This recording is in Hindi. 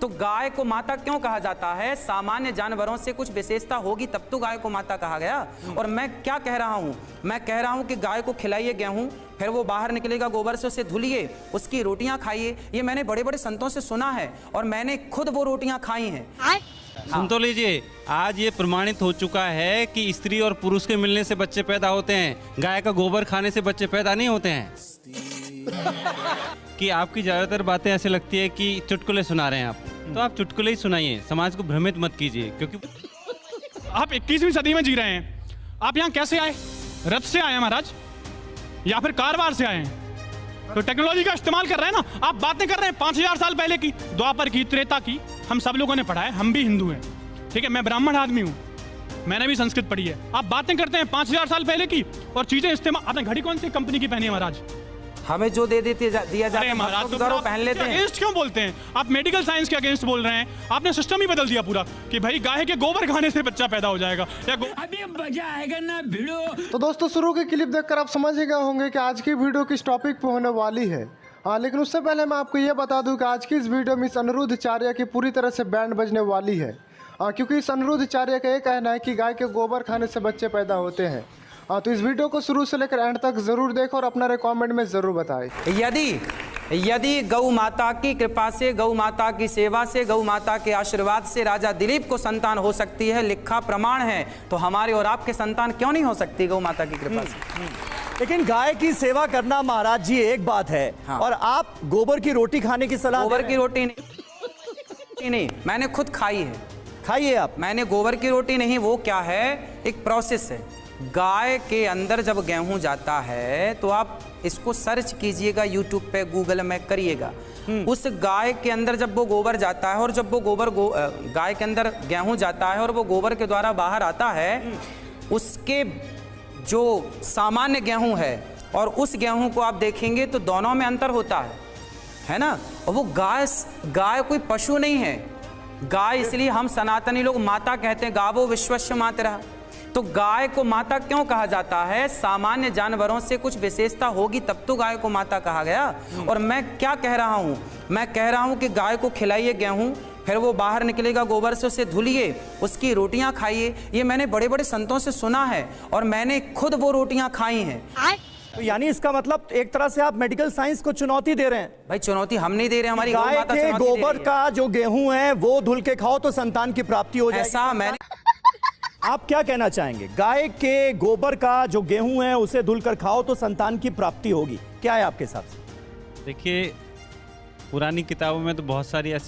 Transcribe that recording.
तो गाय को माता क्यों कहा जाता है? सामान्य जानवरों से कुछ विशेषता होगी तब तो गाय को माता कहा गया। और मैं क्या कह रहा हूं? मैं कह रहा हूं कि गाय को खिलाइए गेहूं, फिर वो बाहर निकलेगा, गोबर से उसे धुलिए, उसकी रोटियां खाइए। ये मैंने बड़े बड़े संतों से सुना है और मैंने खुद वो रोटियां खाई हैं। सुन तो लीजिए, आज ये प्रमाणित हो चुका है कि स्त्री और पुरुष के मिलने से बच्चे पैदा होते हैं, गाय का गोबर खाने से बच्चे पैदा नहीं होते हैं। कि आपकी ज्यादातर बातें ऐसे लगती है कि चुटकुले सुना रहे हैं आप, तो आप चुटकुले ही सुनाइए, समाज को भ्रमित मत कीजिए। क्योंकि आप 21वीं सदी में जी रहे हैं। आप यहाँ कैसे आए? रथ से आए हैं महाराज, या फिर कारवार से आए हैं? तो टेक्नोलॉजी का इस्तेमाल कर रहे हैं ना। आप बातें कर रहे हैं 5000 साल पहले की, द्वापर की, त्रेता की। हम सब लोगों ने पढ़ा है, हम भी हिंदू हैं, ठीक है। मैं ब्राह्मण आदमी हूँ, मैंने भी संस्कृत पढ़ी है। आप बातें करते हैं 5000 साल पहले की और चीजें इस्तेमाल। आपने घड़ी कौन सी कंपनी की पहनी है महाराज? हमें जो दे देते दिया जाता है महाराज, तो घरों पहन लेते हैं। अगेंस्ट क्यों बोलते हैं आप? मेडिकल साइंस के अगेंस्ट बोल रहे हैं। आपने सिस्टम ही बदल दिया पूरा कि भाई गाय के गोबर खाने से बच्चा पैदा हो जाएगा या अभी मजा आएगा ना भिड़ो। तो दोस्तों, शुरू की क्लिप देखकर आप समझ ही गए होंगे कि आज की वीडियो किस टॉपिक पे होने वाली है। हाँ, लेकिन उससे पहले मैं आपको ये बता दूं कि आज की इस वीडियो में इस अनिरुद्धाचार्य की पूरी तरह से बैंड बजने वाली है। क्योंकि इस अनिरुद्धाचार्य का ये कहना है कि गाय के गोबर खाने से बच्चे पैदा होते हैं। तो इस वीडियो को शुरू से लेकर एंड तक जरूर देखो और अपना कमेंट में जरूर बताएं। यदि गौ माता की कृपा से, गौ माता की सेवा से, गौ माता के आशीर्वाद से राजा दिलीप को संतान हो सकती है, लिखा प्रमाण है, तो हमारे और आपके संतान क्यों नहीं हो सकती गौ माता की कृपा से? लेकिन गाय की सेवा करना महाराज जी एक बात है, हाँ। और आप गोबर की रोटी खाने की सलाह गोबर की रोटी नहीं, मैंने खुद खाई है। खाइए आप। मैंने गोबर की रोटी नहीं, वो क्या है, एक प्रोसेस है। गाय के अंदर जब गेहूं जाता है तो आप इसको सर्च कीजिएगा, यूट्यूब पे, गूगल में करिएगा। उस गाय के अंदर जब वो गोबर जाता है और जब वो गोबर गाय के अंदर गेहूं जाता है और वो गोबर के द्वारा बाहर आता है, उसके जो सामान्य गेहूं है और उस गेहूं को आप देखेंगे तो दोनों में अंतर होता है ना। और वो गाय कोई पशु नहीं है। गाय, इसलिए हम सनातनी लोग माता कहते हैं, गावो विश्वस्य मातरः। तो गाय को माता क्यों कहा जाता है? सामान्य जानवरों से कुछ विशेषता होगी तब तो गाय को माता कहा गया। और मैं क्या कह रहा हूं? मैं कह रहा हूं कि गाय को खिलाइए गेहूं, फिर वो बाहर निकलेगा, गोबर से उसे धुलिए, उसकी रोटियां खाइए। ये मैंने बड़े बड़े संतों से सुना है और मैंने खुद वो रोटियां खाई हैं। तो यानी इसका मतलब एक तरह से आप मेडिकल साइंस को चुनौती दे रहे हैं। भाई चुनौती हम नहीं दे रहे, हमारी गाय के गोबर का जो गेहूं है वो धुल के खाओ तो संतान की प्राप्ति हो जाएगी। ऐसा मैंने आप क्या कहना चाहेंगे? गाय के गोबर का जो गेहूं है उसे धुलकर खाओ तो संतान की प्राप्ति होगी, क्या है आपके हिसाब से? देखिए, पुरानी किताबों में तो बहुत सारी ऐसी